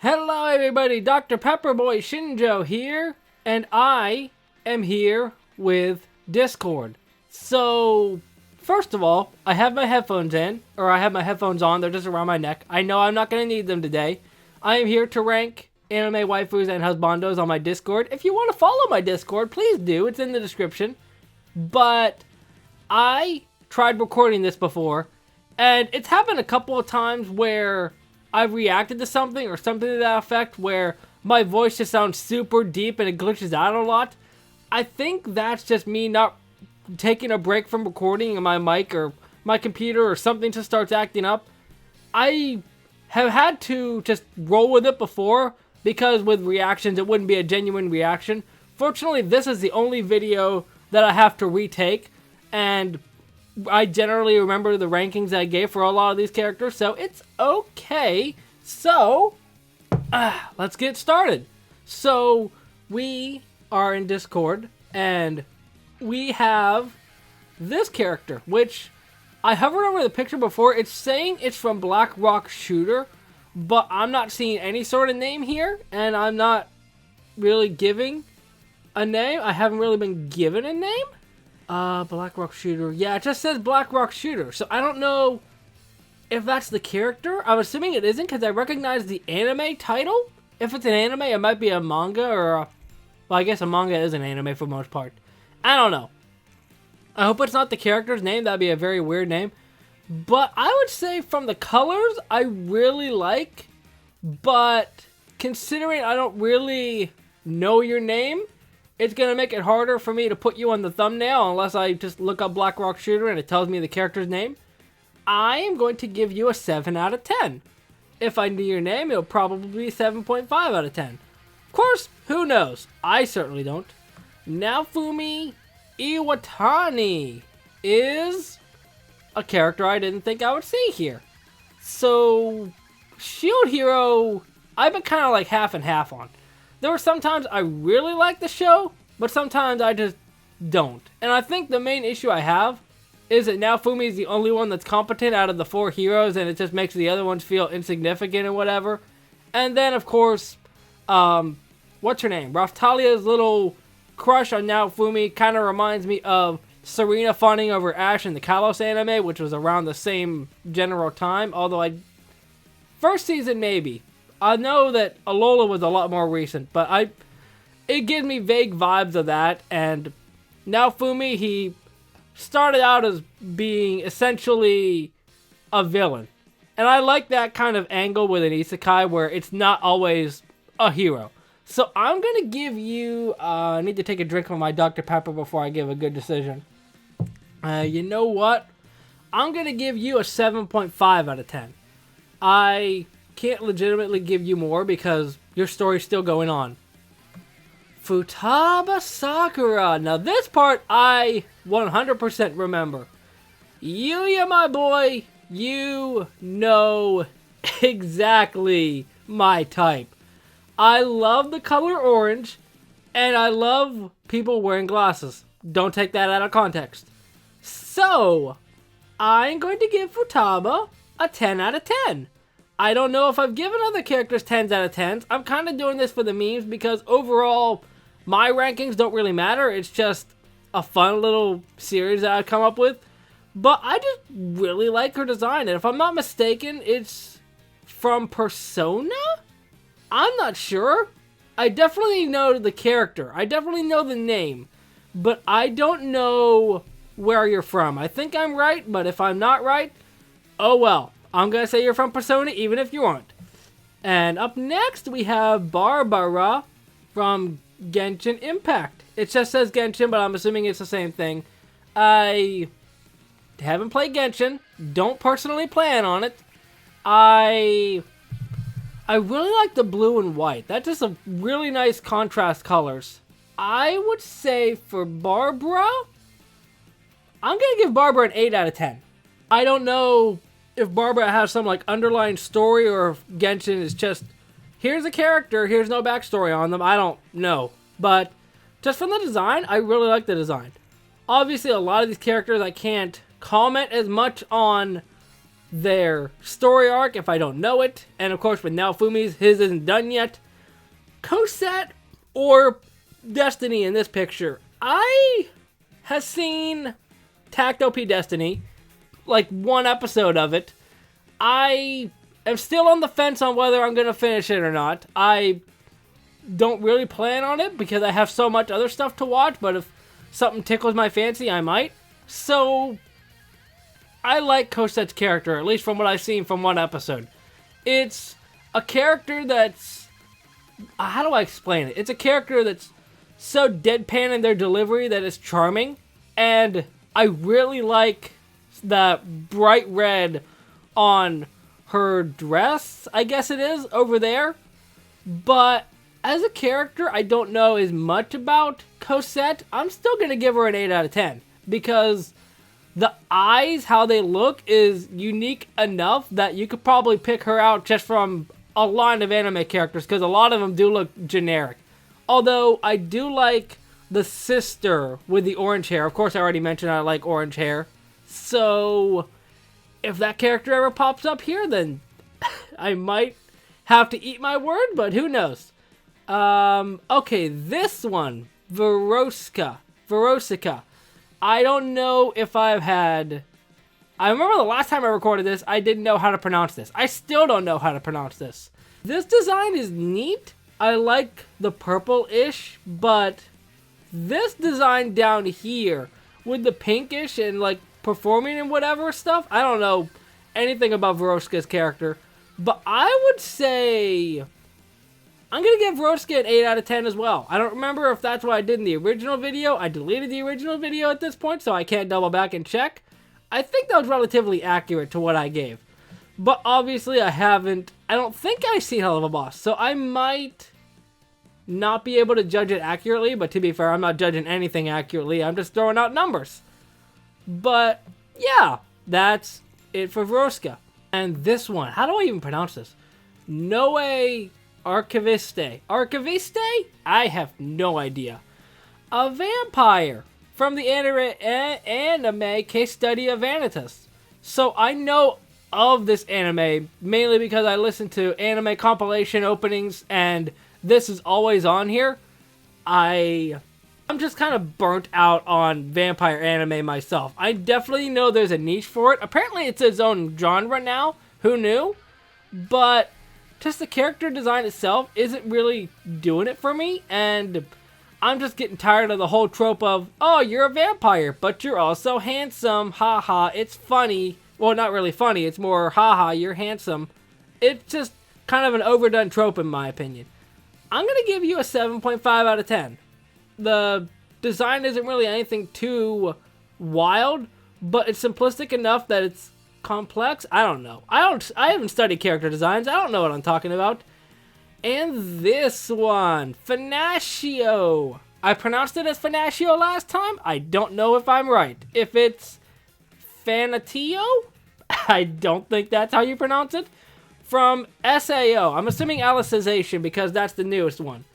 Hello everybody, Dr. Pepperboy Shinjo here, and I am here with Discord. So, first of all, I have my headphones in, or I have my headphones on, they're just around my neck. I know I'm not going to need them today. I am here to rank anime waifus and husbandos on my Discord. If you want to follow my Discord, please do, it's in the description. But I tried recording this before, and it's happened a couple of times where I've reacted to something or something to that effect where my voice just sounds super deep and it glitches out a lot. I think that's just me not taking a break from recording and my mic or my computer or something just starts acting up. I have had to just roll with it before because with reactions it wouldn't be a genuine reaction. Fortunately, this is the only video that I have to retake, and I generally remember the rankings I gave for a lot of these characters, so it's okay. So, let's get started. So, we are in Discord, and we have this character, which I hovered over the picture before. It's saying it's from Black Rock Shooter, but I'm not seeing any sort of name here, and I'm not really giving a name. I haven't really been given a name. Black Rock Shooter. Yeah, it just says Black Rock Shooter. So I don't know if that's the character. I'm assuming it isn't because I recognize the anime title. If it's an anime, it might be a manga or well, I guess a manga is an anime for the most part. I don't know. I hope it's not the character's name. That'd be a very weird name. But I would say from the colors, I really like. But considering I don't really know your name, it's going to make it harder for me to put you on the thumbnail unless I just look up Black Rock Shooter and it tells me the character's name. I am going to give you a 7 out of 10. If I knew your name, it'll probably be 7.5 out of 10. Of course, who knows? I certainly don't. Naofumi Iwatani is a character I didn't think I would see here. So, Shield Hero, I've been kind of like half and half on. There were sometimes I really like the show, but sometimes I just don't. And I think the main issue I have is that Naofumi is the only one that's competent out of the 4 heroes, and it just makes the other ones feel insignificant and whatever. And then, of course, what's her name? Raphtalia's little crush on Naofumi kind of reminds me of Serena fawning over Ash in the Kalos anime, which was around the same general time. Although first season maybe. I know that Alola was a lot more recent, but it gives me vague vibes of that. And Naofumi, he started out as being essentially a villain. And I like that kind of angle with an isekai where it's not always a hero. So I'm going to give you, I need to take a drink of my Dr. Pepper before I give a good decision. You know what? I'm going to give you a 7.5 out of 10. I can't legitimately give you more because your story's still going on. Futaba Sakura. Now this part I 100% remember. Yuya, my boy, you know exactly my type. I love the color orange, and I love people wearing glasses. Don't take that out of context. So, I'm going to give Futaba a 10 out of 10. I don't know if I've given other characters 10s out of 10s. I'm kind of doing this for the memes because overall, my rankings don't really matter. It's just a fun little series that I've come up with. But I just really like her design. And if I'm not mistaken, it's from Persona? I'm not sure. I definitely know the character. I definitely know the name. But I don't know where you're from. I think I'm right, but if I'm not right, oh well. I'm going to say you're from Persona, even if you aren't. And up next, we have Barbara from Genshin Impact. It just says Genshin, but I'm assuming it's the same thing. I haven't played Genshin. Don't personally plan on it. I really like the blue and white. That's just a really nice contrast colors. I would say for Barbara, I'm going to give Barbara an 8 out of 10. I don't know if Barbara has some like underlying story or if Genshin is just, here's a character, here's no backstory on them. I don't know. But just from the design, I really like the design. Obviously, a lot of these characters I can't comment as much on their story arc if I don't know it. And of course with Naofumi's, his isn't done yet. Cosette or Destiny in this picture. I have seen Tacto P Destiny, like one episode of it. I am still on the fence on whether I'm going to finish it or not. I don't really plan on it because I have so much other stuff to watch, but if something tickles my fancy, I might. So, I like Cosette's character, at least from what I've seen from one episode. It's a character that's... how do I explain it? It's a character that's so deadpan in their delivery that it's charming. And I really like that bright red on her dress, I guess it is, over there. But as a character, I don't know as much about Cosette. I'm still going to give her an 8 out of 10. Because the eyes, how they look, is unique enough that you could probably pick her out just from a line of anime characters. Because a lot of them do look generic. Although, I do like the sister with the orange hair. Of course, I already mentioned I like orange hair. So, if that character ever pops up here, then I might have to eat my word, but who knows. Okay, this one, Verosica. I don't know if I've had... I remember the last time I recorded this, I didn't know how to pronounce this. I still don't know how to pronounce this. This design is neat. I like the purple-ish, but this design down here with the pinkish and like performing and whatever stuff, I don't know anything about Verosica's character, but I would say I'm going to give Verosica an 8 out of 10 as well. I don't remember if that's what I did in the original video. I deleted the original video at this point, so I can't double back and check. I think that was relatively accurate to what I gave. But obviously I don't think I've seen Hell of a Boss, so I might not be able to judge it accurately, but to be fair, I'm not judging anything accurately, I'm just throwing out numbers. But, yeah, that's it for Verosica. And this one, how do I even pronounce this? Noe Archiviste. Archiviste? I have no idea. A vampire from the anime Case Study of Vanitas. So I know of this anime mainly because I listen to anime compilation openings and this is always on here. I'm just kind of burnt out on vampire anime myself. I definitely know there's a niche for it. Apparently it's its own genre now. Who knew? But just the character design itself isn't really doing it for me. And I'm just getting tired of the whole trope of, oh, you're a vampire, but you're also handsome. Haha, it's funny. Well, not really funny. It's more, haha, you're handsome. It's just kind of an overdone trope in my opinion. I'm going to give you a 7.5 out of 10. The design isn't really anything too wild, but it's simplistic enough that it's complex. I don't know. I haven't studied character designs. I don't know what I'm talking about. And this one, Fanatio. I pronounced it as Fanatio last time. I don't know if I'm right. If it's Fanatio, I don't think that's how you pronounce it. From SAO. I'm assuming Alicization because that's the newest one.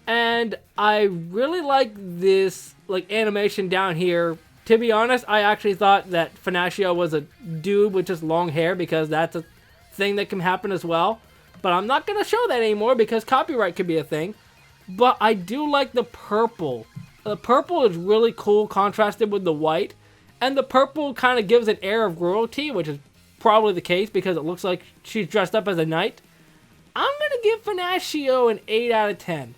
And I really like this animation down here. To be honest, I actually thought that Fanatio was a dude with just long hair because that's a thing that can happen as well. But I'm not going to show that anymore because copyright could be a thing. But I do like the purple. The purple is really cool contrasted with the white. And the purple kind of gives an air of royalty, which is probably the case because it looks like she's dressed up as a knight. I'm going to give Fanatio an 8 out of 10.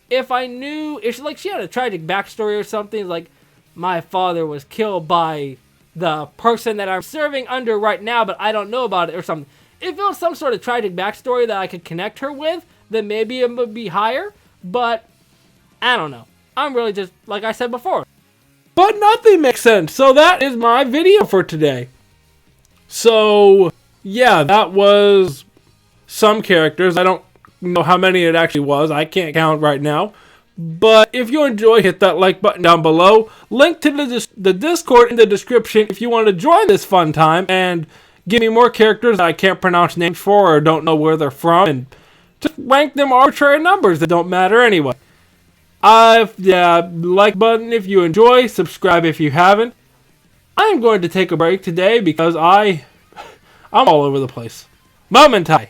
If I knew, if she had a tragic backstory or something, like my father was killed by the person that I'm serving under right now, but I don't know about it or something. If it was some sort of tragic backstory that I could connect her with, then maybe it would be higher, but I don't know. I'm really just, like I said before. But nothing makes sense, so that is my video for today. So, yeah, that was some characters. I don't know how many it actually was. I can't count right now. But if you enjoy, hit that like button down below. Link to the Discord in the description if you want to join this fun time and give me more characters I can't pronounce names for or don't know where they're from. And just rank them arbitrary numbers that don't matter anyway. Like button if you enjoy. Subscribe if you haven't. I'm going to take a break today because I I'm all over the place. Momentai.